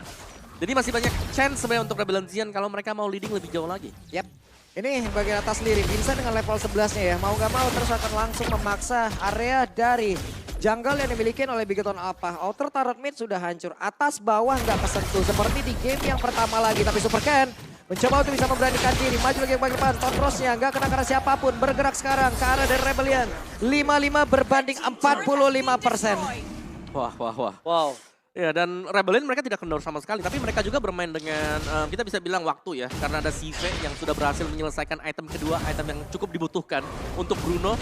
Jadi masih banyak chance sebenarnya untuk Rebellion Zion kalau mereka mau leading lebih jauh lagi. Yap. Ini bagian atas sendiri, Vincent dengan level 11-nya ya. Mau gak mau terus akan langsung memaksa area dari jungle yang dimiliki oleh Bigoton Alpha. Outer turret mid sudah hancur, atas bawah nggak kesentuh. Seperti di game yang pertama lagi, tapi Superken mencoba untuk bisa memberanikan diri. Maju lagi ke bagian depan, Totrosnya nggak kena karena siapapun. Bergerak sekarang ke arah dari Rebellion. 55 berbanding 45%. Wah. Wow. Ya, dan Rebellion mereka tidak kendor sama sekali, tapi mereka juga bermain dengan, kita bisa bilang waktu ya, karena ada CV yang sudah berhasil menyelesaikan item kedua, item yang cukup dibutuhkan untuk Bruno,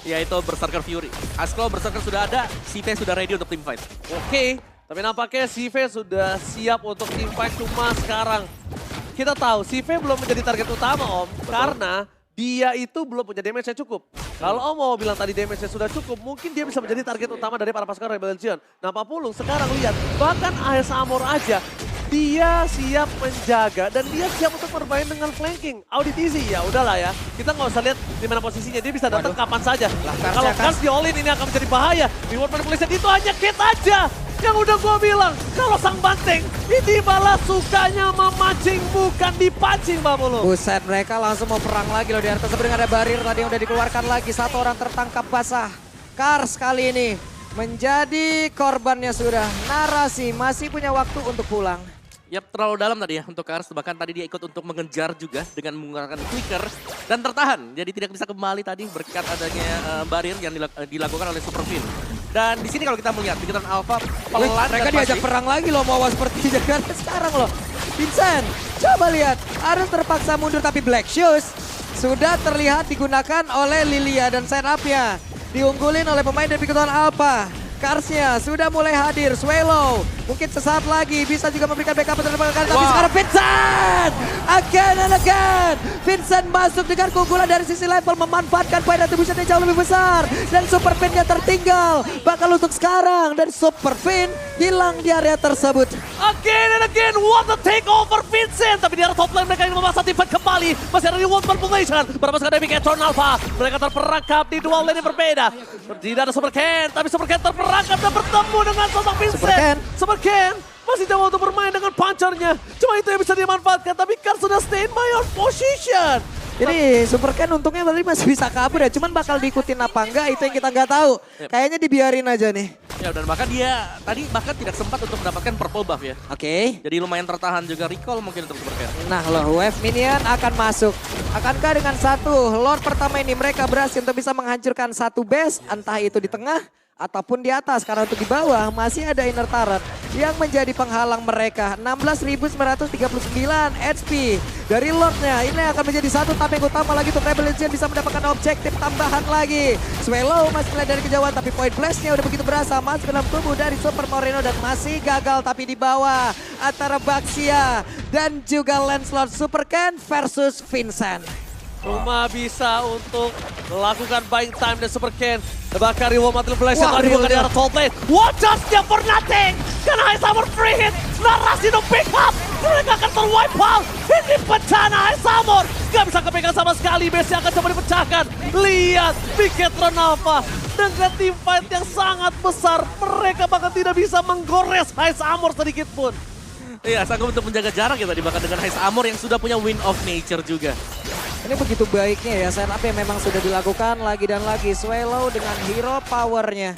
yaitu Berserker Fury. Asclo Berserker sudah ada, CV sudah ready untuk team fight. Oke, tapi nampaknya CV sudah siap untuk team fight, cuma sekarang kita tahu CV belum menjadi target utama Om, karena dia itu belum punya damage yang cukup. Kalau Om mau bilang tadi damage-nya sudah cukup, mungkin dia bisa menjadi target utama dari para pasukan Rebellion Zion. Nah Papulung sekarang lihat, bahkan Hesamur aja, dia siap menjaga dan dia siap untuk bermain dengan flanking. Auditizi ya udahlah ya, kita nggak usah lihat di mana posisinya, dia bisa datang kapan saja. Kalau Kars di all-in ini akan menjadi bahaya. Reward manipulation itu hanya kit aja. Yang udah gua bilang, kalau sang banteng ini malah sukanya memancing bukan dipancing Papulung. Buset, mereka langsung mau perang lagi loh di atas. Sebenarnya ada barir tadi yang udah dikeluarkan lagi. Satu orang tertangkap basah. Kars kali ini menjadi korbannya sudah. Narasi masih punya waktu untuk pulang. Yap, terlalu dalam tadi ya untuk Kars, bahkan tadi dia ikut untuk mengejar juga dengan menggunakan clicker dan tertahan. Jadi tidak bisa kembali tadi berkat adanya barir yang dilakukan oleh Superfin. Dan di sini kalau kita melihat Bigoton Alpha pelan mereka diajak perang lagi loh, mau seperti jaga sekarang loh. Vincent, coba lihat, harus terpaksa mundur tapi Black Shoes sudah terlihat digunakan oleh Lilia dan setup-nya diunggulin oleh pemain dari Bigoton Alpha. Karsnya sudah mulai hadir, Swallow mungkin sesaat lagi bisa juga memberikan backup terhadap Kars, tapi sekarang Vincent again and again. Vincent masuk dengan keunggulan dari sisi level, memanfaatkan point attribution yang jauh lebih besar dan Superfin-nya tertinggal bakal untuk sekarang dan Superfin hilang di area tersebut. Again and again, what a takeover Vincent. Tapi di arah top lane mereka ingin memaksa tim fight kembali. Masih ada reward manipulation. Berapa sekali Navigator Alpha. Mereka terperangkap di dua lane yang berbeda. Tidak ada Superken, tapi Superken terperangkap dan bertemu dengan sosok Vincent. Superken masih coba untuk bermain dengan punchernya. Cuma itu yang bisa dimanfaatkan, tapi Kars sudah stay in my own position. Jadi Superken untungnya tadi masih bisa kabur ya, cuman bakal diikutin apa enggak itu yang kita nggak tahu. Kayaknya dibiarin aja nih. Ya, dan bahkan dia tadi tidak sempat untuk mendapatkan purple buff ya. Oke. Jadi lumayan tertahan juga recall mungkin untuk Superken. Nah loh, wave minion akan masuk. Akankah dengan satu Lord pertama ini mereka berhasil untuk bisa menghancurkan satu base, entah itu di tengah ataupun di atas, karena untuk di bawah masih ada inner turret yang menjadi penghalang mereka. 16.939 HP dari Lordnya. Ini akan menjadi satu tamping utama lagi untuk Rebellion bisa mendapatkan objektif tambahan lagi. Swallow masih melihat dari kejauhan, tapi point blast-nya udah begitu berasa masuk ke dalam tubuh dari Super Moreno dan masih gagal, tapi di bawah antara Baxia dan juga Lancelot. Superken versus Vincent. Cuma bisa untuk melakukan buying time dan Superken. Bahkan reward manipulation tadi bukan di arah top lane. What just dia for nothing? Karena Hesamur free hit. Narasi no pick up. Mereka akan terwipe out. Ini bencana Samor. Gak bisa kepegang sama sekali. Base-nya akan coba dipecahkan. Lihat Bigetron Alpha. Dengan team fight yang sangat besar. Mereka bahkan tidak bisa menggores Ice Armor sedikit pun. Iya, sanggup untuk menjaga jarak ya tadi bahkan dengan Ice Armor yang sudah punya Wind of Nature juga. Ini begitu baiknya ya setup yang memang sudah dilakukan lagi dan lagi. Swallow dengan hero powernya.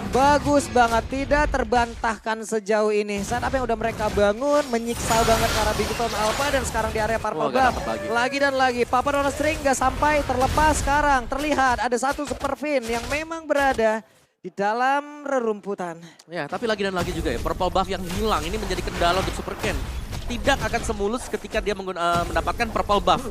Bagus banget, tidak terbantahkan sejauh ini. Setup yang udah mereka bangun, menyiksa banget para Bigetron Alpha dan sekarang di area Purple Buff. Lagi dan lagi, Papa Dona String gak sampai terlepas sekarang. Terlihat ada satu Super Fin yang memang berada di dalam rerumputan. Ya, tapi lagi dan lagi juga ya, Purple Buff yang hilang ini menjadi kendala untuk Super Ken. Tidak akan semulus ketika dia mendapatkan Purple Buff.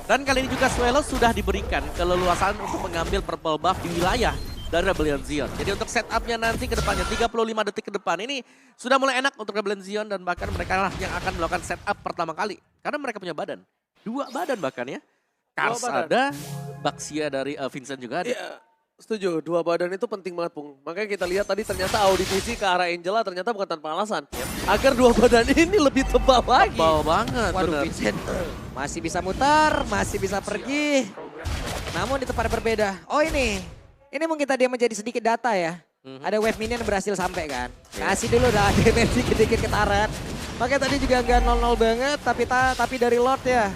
Dan kali ini juga Swallow sudah diberikan keleluasan untuk mengambil Purple Buff di wilayah dari Rebellion Zion. Jadi untuk setupnya nanti ke depannya 35 detik ke depan ini sudah mulai enak untuk Rebellion Zion dan bahkan mereka lah yang akan melakukan setup pertama kali. Karena mereka punya badan. 2 badan bahkan ya. Kars ada, Baxia dari Vincent juga ada. Iya, setuju. 2 badan itu penting banget, Pung. Makanya kita lihat tadi ternyata audisi ke arah Angela ternyata bukan tanpa alasan. Agar 2 badan ini lebih tebal lagi. Tebal banget, Waduh, bener. Vincent masih bisa mutar, masih bisa pergi. Namun di tempat yang berbeda. Oh ini mungkin tadi menjadi sedikit data ya. Ada wave minion yang berhasil sampai kan. Kasih dulu dah damage dikit-dikit ke turret. Makanya tadi juga nggak 0-0 banget, tapi dari Lord ya.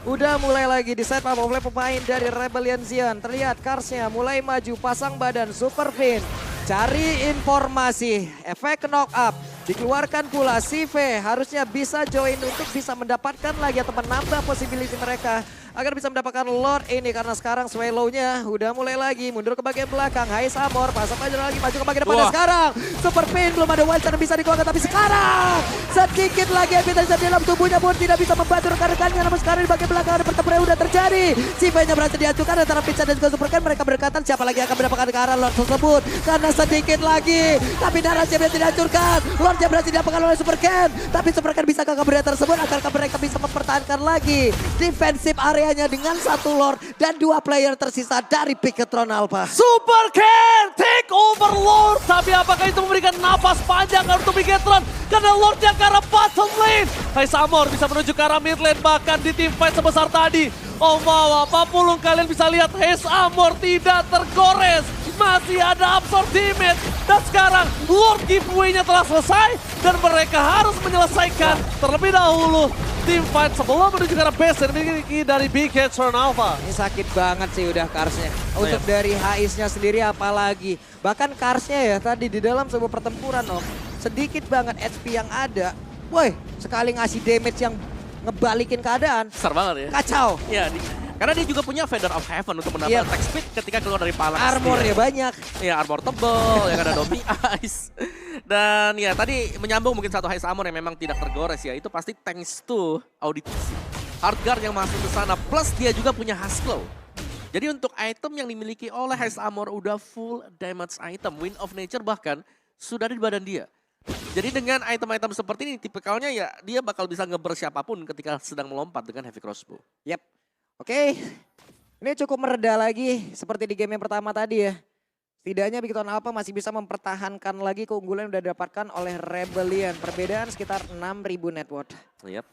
Udah mulai lagi di set up oleh pemain dari Rebellion Zion. Terlihat Karsnya mulai maju, pasang badan, Super Fin. Cari informasi, efek knock up. Dikeluarkan pula Sive, harusnya bisa join untuk bisa mendapatkan lagi atau menambah possibility mereka. Agar bisa mendapatkan Lord ini karena sekarang Swallow-nya udah mulai lagi mundur ke bagian belakang. Ice Armor pasang aja lagi maju ke bagian depan. Dan sekarang Super Fin belum ada wild yang bisa dikeluarkan, tapi sekarang sedikit lagi abilitas dalam tubuhnya pun tidak bisa membantu rekan-rekannya. Namun sekarang di bagian belakang ada pertempuran udah terjadi. Sive-nya berhasil dihancurkan antara Vincent dan juga Super Ken. Mereka berdekatan siapa lagi akan mendapatkan ke arah Lord tersebut. Karena sedikit lagi, tapi narasinya berhasil dihancurkan. Lordnya berhasil didapatkan oleh Super Ken. Tapi Super Ken bisa ke benda tersebut agar mereka bisa mempertahankan lagi defensif area dengan 1 Lord dan 2 player tersisa dari Bigetron Alpha. Super Ken take over Lord. Tapi apakah itu memberikan nafas panjang untuk Bigetron? Karena Lordnya ke arah bottom lane. Ice Armor bisa menuju ke arah mid lane bahkan di team fight sebesar tadi. Oh wow, apapun kalian bisa lihat Ice Armor tidak tergores. Masih ada absorb damage. Dan sekarang Lord giveaway-nya telah selesai. Dan mereka harus menyelesaikan terlebih dahulu team fight sebelum menuju ke arah base yang dimiliki dari Bigetron Alpha. Ini sakit banget sih udah Karsnya. Untuk dari HIS-nya sendiri apalagi. Bahkan Karsnya ya tadi di dalam sebuah pertempuran Om. Sedikit banget HP yang ada. Woi, sekali ngasih damage yang ngebalikin keadaan. Besar banget ya. Kacau. Ya, karena dia juga punya Feather of Heaven untuk menambah attack speed ketika keluar dari palang. Armornya banyak. Ya, armor tebal, yang ada Domi Ice. Dan ya tadi menyambung mungkin satu Ice Armor yang memang tidak tergores ya. Itu pasti thanks to audisi. Hardguard yang masuk ke sana, plus dia juga punya Husklow. Jadi untuk item yang dimiliki oleh Ice Armor udah full damage item. Wind of Nature bahkan sudah ada di badan dia. Jadi dengan item-item seperti ini, tipikalnya ya dia bakal bisa ngeber siapapun ketika sedang melompat dengan Heavy Crossbow. Yap. Oke, ini cukup mereda lagi seperti di game yang pertama tadi ya. Setidaknya Bigetron Alpha masih bisa mempertahankan lagi keunggulan yang sudah didapatkan oleh Rebellion. Perbedaan sekitar 6.000 net worth. Yap.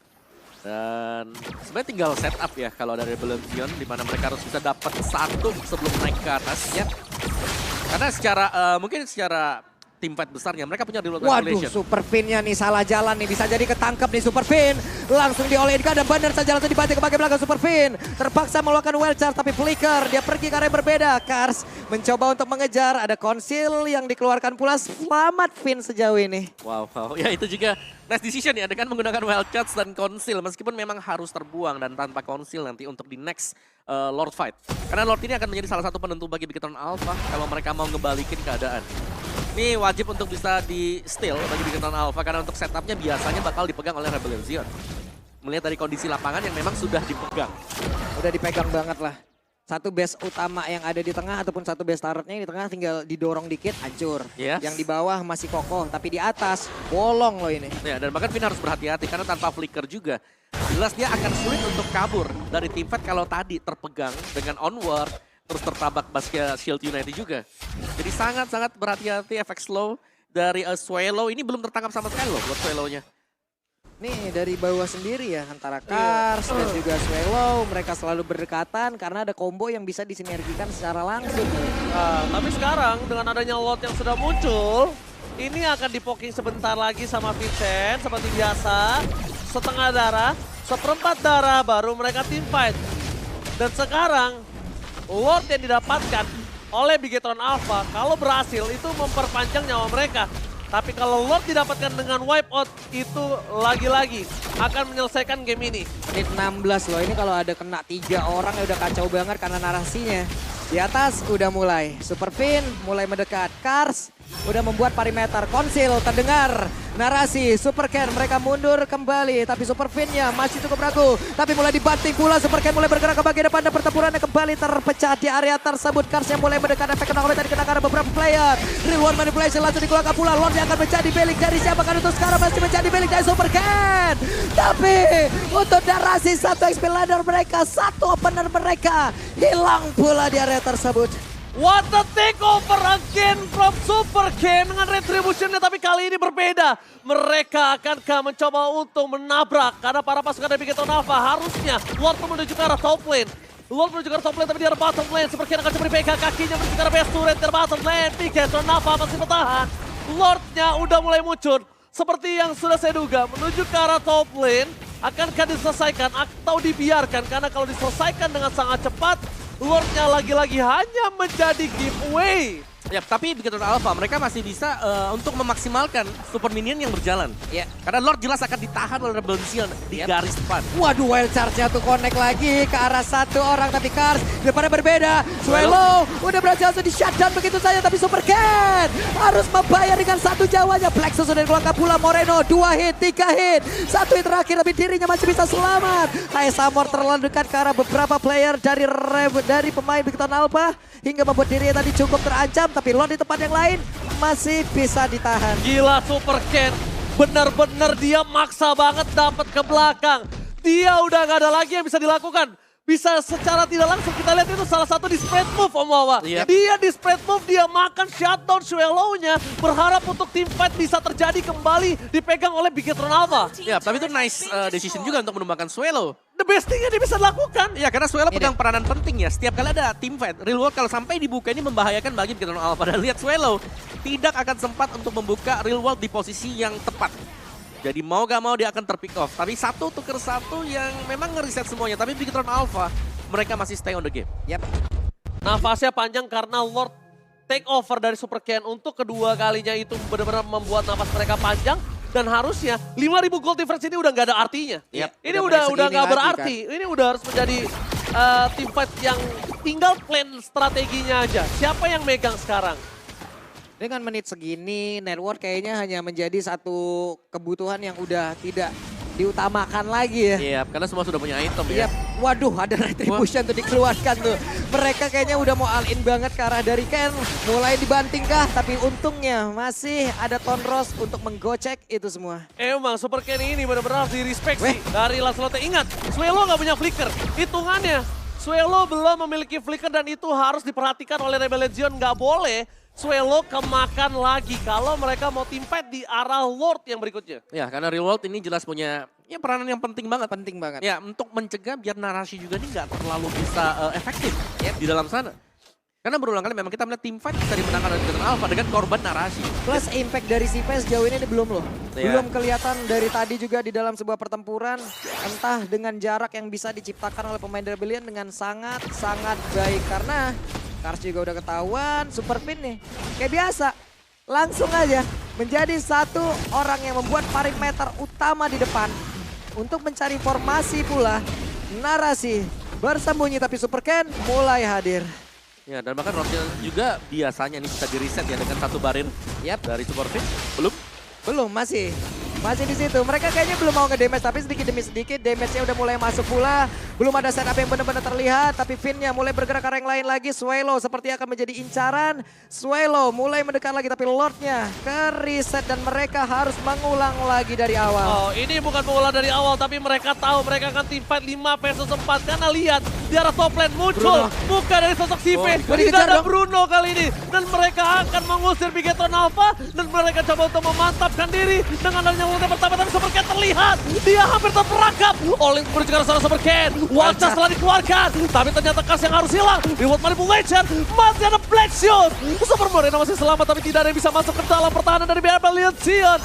Dan sebenarnya tinggal setup ya kalau ada Rebellion Zion, di mana mereka harus bisa dapat 1 sebelum naik ke atas. Yap. Karena secara mungkin secara tim fight besarnya mereka punya reload Waduh, calculation. Super Fin-nya nih salah jalan nih, bisa jadi ketangkep nih Super Fin. Langsung diolehin dan benar saja langsung dibanting ke bagian belakang Super Fin. Terpaksa melakukan wild charge tapi flicker, dia pergi ke arah yang berbeda. Kars mencoba untuk mengejar, ada konsil yang dikeluarkan pula. Selamat Fin sejauh ini. Wow, ya itu juga nice decision ya dengan menggunakan wild charge dan konsil. Meskipun memang harus terbuang dan tanpa konsil nanti untuk di next Lord fight. Karena Lord ini akan menjadi salah satu penentu bagi Bigetron Alpha kalau mereka mau ngebalikin keadaan. Ini wajib untuk bisa di steal bagi Bigetron Alpha karena untuk setupnya biasanya bakal dipegang oleh Rebellion Zion. Melihat dari kondisi lapangan yang memang sudah dipegang. Udah dipegang banget lah. Satu base utama yang ada di tengah ataupun satu base turretnya di tengah tinggal didorong dikit hancur. Yes. Yang di bawah masih kokoh tapi di atas bolong loh ini. Ya, dan bahkan Vin harus berhati-hati karena tanpa flicker juga. Jelas dia akan sulit untuk kabur dari tim fight kalau tadi terpegang dengan onward. Terus tertabak Baskia Shield United juga. Jadi sangat-sangat berhati-hati efek slow dari Swallow. Ini belum tertangkap sama sekali loh buat Swallow-nya. Nih dari bawah sendiri ya antara Cars dan juga Swallow. Mereka selalu berdekatan karena ada combo yang bisa disinergikan secara langsung. Nah, tapi sekarang dengan adanya lot yang sudah muncul, ini akan dipoking sebentar lagi sama Vincent seperti biasa. Setengah darah, seperempat darah baru mereka teamfight. Dan sekarang Lord yang didapatkan oleh Bigetron Alpha kalau berhasil itu memperpanjang nyawa mereka. Tapi kalau Lord didapatkan dengan wipeout itu lagi-lagi akan menyelesaikan game ini. Menit 16 loh, ini kalau ada kena 3 orang ya udah kacau banget karena narasinya. Di atas udah mulai, Super Fin mulai mendekat, Cars udah membuat perimeter, Konsil terdengar. Narasi, Super Ken mereka mundur kembali, tapi Super Fin-nya masih cukup ragu. Tapi mulai dibanting pula, Super Ken mulai bergerak ke bagian depan dan pertempurannya kembali terpecah di area tersebut. Cars yang mulai mendekat, efek kena oleh tadi kena karena beberapa player. Real One Manipulation langsung dikeluarkan pula, Lord yang akan menjadi bailing dari siapa kan untuk sekarang masih menjadi bailing dari Super Ken. Tapi untuk Narasi satu XP ladder mereka, satu opener mereka hilang pula di area tersebut. What a takeover again from Super Ken dengan retributionnya, tapi kali ini berbeda. Mereka akankah mencoba untuk menabrak karena para pasukan dari Bigetron Alpha harusnya Lord menuju ke arah top lane. Lord menuju ke arah top lane tapi di arah bottom lane. Super Ken akan coba pegang kakinya menuju ke arah best turret dari bottom lane. Bigetron Alpha masih bertahan. Lordnya udah mulai muncul. Seperti yang sudah saya duga, menuju ke arah top lane. Akankah diselesaikan atau dibiarkan? Karena kalau diselesaikan dengan sangat cepat, Lordnya lagi-lagi hanya menjadi giveaway. Ya, tapi Bigetron Alpha mereka masih bisa untuk memaksimalkan super minion yang berjalan. Ya. Karena Lord jelas akan ditahan oleh Rebel Sion di garis depan. Waduh, wild charge-nya tuh connect lagi ke arah satu orang, tapi Cars depannya berbeda. Swallow udah berhasil langsung di shutdown begitu saja, tapi Super Ken harus membayar dengan satu jawanya. Plexus sudah dikeluarkan pula, Moreno 2 hit, 3 hit. Satu hit terakhir tapi dirinya masih bisa selamat. HS Amor terlalu dekat ke arah beberapa player dari pemain Bigetron Alpha hingga membuat dirinya tadi cukup terancam. Tapi Lord di tempat yang lain masih bisa ditahan. Gila Super Ken, benar-benar dia maksa banget dapat ke belakang. Dia udah gak ada lagi yang bisa dilakukan. Bisa secara tidak langsung kita lihat itu salah satu di spread move Om Wawa. Yep. Dia di spread move, dia makan shutdown Swallow-nya. Berharap untuk team fight bisa terjadi kembali dipegang oleh Bigetron Alpha. Ya, tapi itu nice decision juga untuk menumbangkan Swallow. The best thing yang dia bisa lakukan. Ya, karena Swallow pegang peranan penting ya. Setiap kali ada team fight, Real World kalau sampai dibuka ini membahayakan bagi Bigetron Alpha. Dan lihat Swallow tidak akan sempat untuk membuka Real World di posisi yang tepat. Jadi mau gak mau dia akan terpick off. Tapi satu tuker satu yang memang ngeriset semuanya. Tapi Bigetron Alpha mereka masih stay on the game. Yap. Nafasnya panjang karena Lord take over dari Super Ken untuk kedua kalinya itu benar-benar membuat nafas mereka panjang. Dan harusnya 5.000 gold difference ini udah gak ada artinya. Yep. Ini Udah udah segini gak lagi, berarti. Ini udah harus menjadi team fight yang tinggal plan strateginya aja. Siapa yang megang sekarang? Dengan menit segini, network kayaknya hanya menjadi satu kebutuhan yang udah tidak diutamakan lagi ya. Iya, karena semua sudah punya item ya. Yap. Waduh, ada retribution tuh dikeluarkan tuh. Mereka kayaknya udah mau all in banget ke arah dari Ken. Mulai dibanting kah? Tapi untungnya masih ada Tonros untuk menggocek itu semua. Emang Super Ken ini benar-benar harus di-respect sih dari Lancelot. Ingat, Swallow nggak punya flicker. Hitungannya, Swallow belum memiliki flicker dan itu harus diperhatikan oleh Rebel Legion. Nggak boleh Swallow kemakan lagi kalau mereka mau team fight di arah Lord yang berikutnya. Ya, karena Real World ini jelas punya ya peranan yang penting banget. Penting banget. Ya, untuk mencegah biar narasi juga ini nggak terlalu bisa efektif di dalam sana. Karena berulang kali memang kita melihat team fight bisa dimenangkan oleh Bigetron Alpha dengan korban narasi. Plus impact dari si PES jauh ini belum loh. Iya. Belum kelihatan dari tadi juga di dalam sebuah pertempuran. Entah dengan jarak yang bisa diciptakan oleh pemain Rebellion dengan sangat-sangat baik. Karena Cars juga udah ketahuan, Super Fin nih. Kayak biasa, langsung aja menjadi satu orang yang membuat perimeter utama di depan. Untuk mencari formasi pula, narasi bersembunyi tapi Super Ken mulai hadir. Ya, dan bahkan Roger juga biasanya nih bisa di-reset ya dengan satu barin dari support fit. Belum, masih di situ. Mereka kayaknya belum mau nge-damage, tapi sedikit demi sedikit damage-nya udah mulai masuk pula. Belum ada setup yang benar-benar terlihat, tapi Finn-nya mulai bergerak ke arah yang lain lagi. Swallow seperti akan menjadi incaran. Swallow mulai mendekat lagi, tapi Lord-nya ke-reset dan mereka harus mengulang lagi dari awal. Oh, ini bukan mengulang dari awal, tapi mereka tahu mereka akan team fight 5 versus 4. Karena lihat, Di arah top lane muncul muka dari sosok Sive. Tidak ada Bruno kali ini. Dan mereka akan mengusir Bigetron Alpha. Dan mereka coba untuk memantapkan diri. Dengan adanya ulti pertama, tapi Supercat terlihat. Dia hampir terperangkap. Olin menuju ke arah sana Supercat. Wajah setelah dikeluarkan. Tapi ternyata Kars yang harus hilang. Reward Manipulation. Masih ada Black Shield. Super Morena masih selamat, tapi tidak ada yang bisa masuk ke dalam pertahanan dari Rebellion Sion.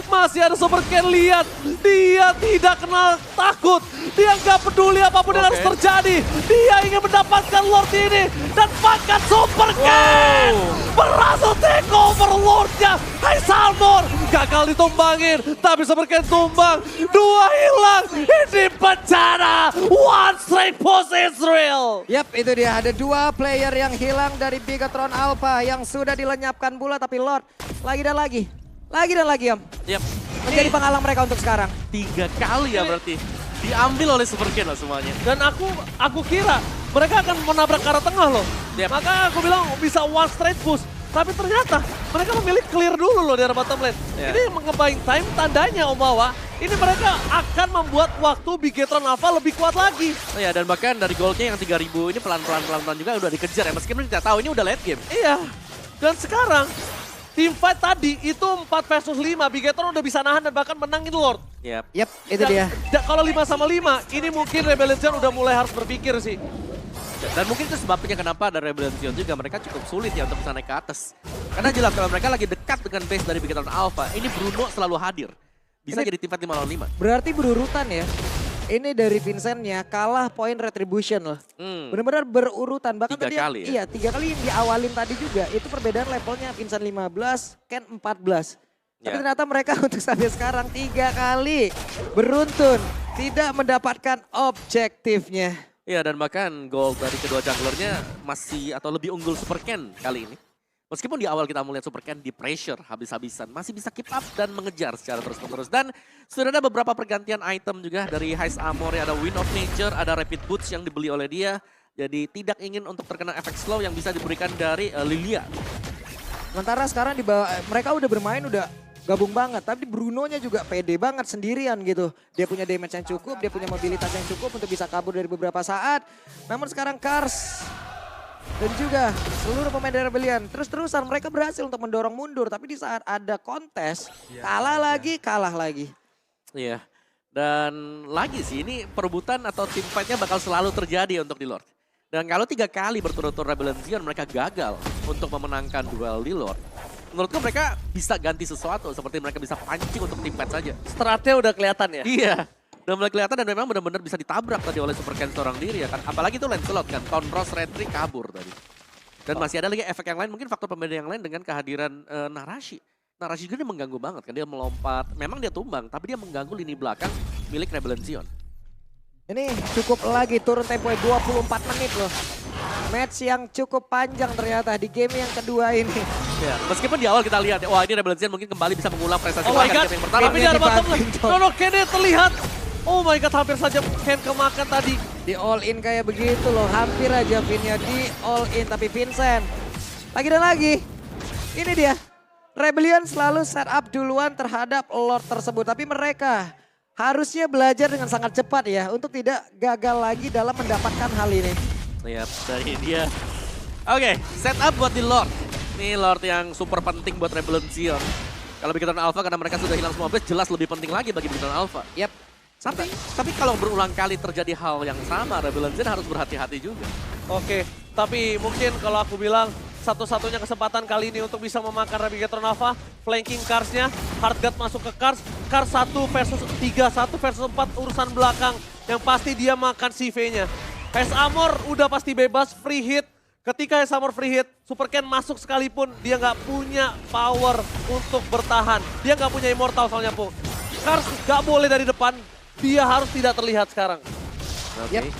Masih ada Supercat, lihat. Dia tidak kenal takut. Dia nggak peduli apapun yang harus terjadi. Dia ingin mendapatkan Lord ini. Dan bahkan Supercat berhasil take over Lordnya. Hai Salmon, gagal ditumbangin. Tapi Supercat tumbang. Dua hilang. Ini bencana. One straight push Israel. Yap, itu dia. Ada dua player yang hilang dari Bigetron Alpha yang sudah dilenyapkan pula. Tapi Lord lagi dan lagi. Lagi dan lagi, Om. Yap. Menjadi penghalang mereka untuk sekarang. 3 kali ya berarti. Diambil oleh Supercat lah semuanya. Dan aku kira mereka akan menabrak ke arah tengah loh. Yep. Maka aku bilang bisa one straight push. Tapi ternyata mereka memilih clear dulu loh di arah bottom lane. Yeah. Ini nge-buying time tandanya Om Bawa. Ini mereka akan membuat waktu Bigetron Alpha lebih kuat lagi. Oh ya, dan bahkan dari goldnya yang 3.000 ini pelan-pelan juga udah dikejar ya. Meskipun kita tahu ini udah late game. Iya. Dan sekarang team fight tadi itu 4 versus 5. Bigetron udah bisa nahan dan bahkan menangin Lord. Yap. Yap, itu dia. Kalau 5 sama 5, ini mungkin Rebellion Sion udah mulai harus berpikir sih. Dan mungkin itu sebabnya kenapa ada Rebellion Sion juga mereka cukup sulit ya untuk bisa naik ke atas. Karena jelas kalau mereka lagi dekat dengan base dari Bigetron Alpha, ini Bruno selalu hadir. Bisa jadi tim fight 5 lawan 5. Berarti berurutan ya. Ini dari Vincentnya kalah poin retribution loh. Benar-benar berurutan. Bahkan 3 tadi kali ya? Iya, 3 kali yang diawalin tadi juga. Itu perbedaan levelnya Vincent 15, Ken 14. Tapi Ya. ternyata mereka untuk sampai sekarang 3 kali beruntun. Tidak mendapatkan objektifnya. Ya, dan bahkan gold dari kedua junglernya masih atau lebih unggul Supercat kali ini. Meskipun di awal kita melihat Supercat di pressure habis-habisan, masih bisa keep up dan mengejar secara terus-menerus. Dan sudah ada beberapa pergantian item juga dari Heist Armor, ada Wind of Nature, ada Rapid Boots yang dibeli oleh dia. Jadi tidak ingin untuk terkena efek slow yang bisa diberikan dari Lilia. Sementara sekarang di bawah, mereka udah bermain udah gabung banget. Tapi Brunonya juga pede banget sendirian gitu. Dia punya damage yang cukup, dia punya mobilitas yang cukup untuk bisa kabur dari beberapa saat. Namun sekarang Kars dan juga seluruh pemain dari Rebellion terus-terusan mereka berhasil untuk mendorong mundur. Tapi di saat ada kontes, kalah lagi. Iya, dan lagi sih ini perebutan atau team fight-nya bakal selalu terjadi untuk di Lord. Dan kalau 3 kali berturut-turut Rebellion Sion mereka gagal untuk memenangkan duel di Lord. Menurutku mereka bisa ganti sesuatu seperti mereka bisa pancing untuk tim fight saja. Stratnya udah kelihatan ya. Iya, udah mulai kelihatan dan memang benar-benar bisa ditabrak tadi oleh Supercat seorang diri ya kan. Apalagi itu Lancelot kan, Tonros Retri kabur tadi. Dan masih ada lagi efek yang lain, mungkin faktor pembeda yang lain dengan kehadiran Narashi. Narashi juga dia mengganggu banget kan, dia melompat. Memang dia tumbang, tapi dia mengganggu lini belakang milik Rebellion Sion. Ini cukup lagi turun tempo 24 menit loh. Match yang cukup panjang ternyata di game yang kedua ini. Ya, meskipun di awal kita lihat, wah ini Rebellion Sion mungkin kembali bisa mengulang prestasi Oh my mereka god, di game yang pertama. tapi di arah bottom lane. No, Ken terlihat. Oh my god, hampir saja Ken kemakan tadi. Di all in kayak begitu loh. Hampir aja Vinnya di all in. Tapi Vincent lagi dan lagi. Ini dia. Rebellion selalu set up duluan terhadap Lord tersebut. Tapi mereka harusnya belajar dengan sangat cepat ya. Untuk tidak gagal lagi dalam mendapatkan hal ini. Lihat dari dia. Oke, set up buat di Lord. Ini Lord yang super penting buat Rebellion Sion. Kalau Bigetron Alpha karena mereka sudah hilang semua base, jelas lebih penting lagi bagi Bigetron Alpha. Yap. Tapi kalau berulang kali terjadi hal yang sama, Rebellion Sion harus berhati-hati juga. Oke, tapi mungkin kalau aku bilang satu-satunya kesempatan kali ini untuk bisa memakan Bigetron Alpha, flanking Karsnya, Hardguard masuk ke Kars, Kars 1 versus 3, 1 versus 4 urusan belakang, yang pasti dia makan CV-nya. Heist Armor udah pasti bebas, free hit. Ketika Heist Armor free hit, Supercat masuk sekalipun, dia nggak punya power untuk bertahan. Dia nggak punya immortal soalnya, Po. Kars nggak boleh dari depan, dia harus tidak terlihat sekarang. Oke.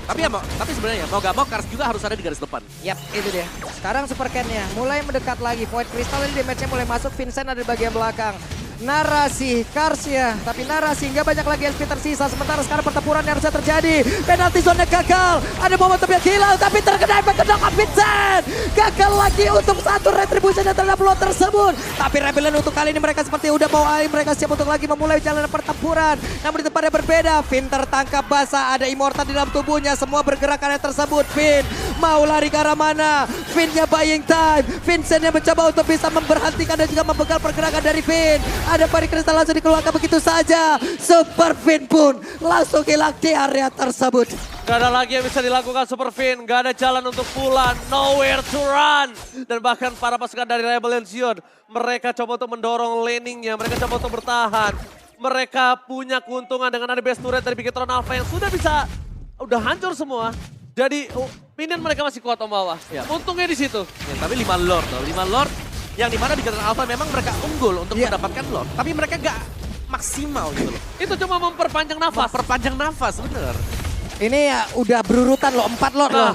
Tapi sebenarnya mau gak mau Kars juga harus ada di garis depan. Yap, itu dia. Sekarang Supercat-nya mulai mendekat lagi. Void Crystal ini damage-nya mulai masuk. Vincent ada di bagian belakang. narasi Karsia. Tapi narasi nggak banyak lagi LP tersisa. Sementara sekarang pertempuran yang harusnya terjadi. Penalti zone gagal. Ada momentum yang hilang tapi terkena efek kedokkan Vincent. Gagal lagi untuk satu retribution terhadap lot tersebut. Tapi Rebellion untuk kali ini mereka seperti udah mau mereka siap untuk lagi memulai jalan pertempuran. Namun di tempatnya berbeda. Finn tertangkap basah. Ada Immortal di dalam tubuhnya. Semua bergerakannya tersebut. Finn mau lari ke arah mana? Finnnya buying time. Vincent yang mencoba untuk bisa memberhentikan dan juga membegal pergerakan dari Finn. Ada Fairy Crystal langsung dikeluarkan begitu saja. Super Finn pun langsung hilang di area tersebut. Gak ada lagi yang bisa dilakukan Super Finn. Gak ada jalan untuk pulang. Nowhere to run. Dan bahkan para pasukan dari Rebellion Zion. Mereka coba untuk mendorong laningnya. Mereka coba untuk bertahan. Mereka punya keuntungan dengan ada base turret dari Bigetron Alpha yang sudah bisa. Udah hancur semua. Jadi minion mereka masih kuat om bawah. Ya. Untungnya di situ. Ya, tapi 5 Lord loh. 5 Lord yang dimana Bigetron Alpha memang mereka unggul untuk mendapatkan Lord. Tapi mereka gak maksimal gitu loh. Itu cuma memperpanjang nafas. Perpanjang nafas, bener. Ini ya udah berurutan loh, 4 lot loh.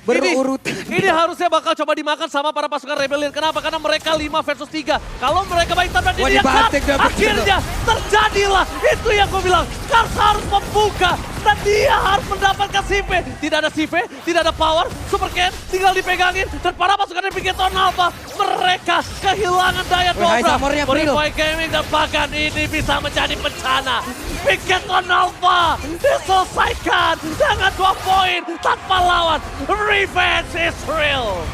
Berurutan. Ini harusnya bakal coba dimakan sama para pasukan Rebellion. Kenapa? Karena mereka 5 versus 3. Kalau mereka baik tabrak ini akhirnya terjadilah. Itu yang gue bilang. Kars harus membuka. Dan dia harus mendapatkan CV. Tidak ada CV, tidak ada power. Super Ken tinggal dipegangin. Dan para pasukan dari Bigetron Alpha. Mereka kehilangan daya dobrak. Purify Gaming dan bahkan ini bisa menjadi bencana. Bigetron Alpha diselesaikan dengan 2 poin tanpa lawan. Revenge is real.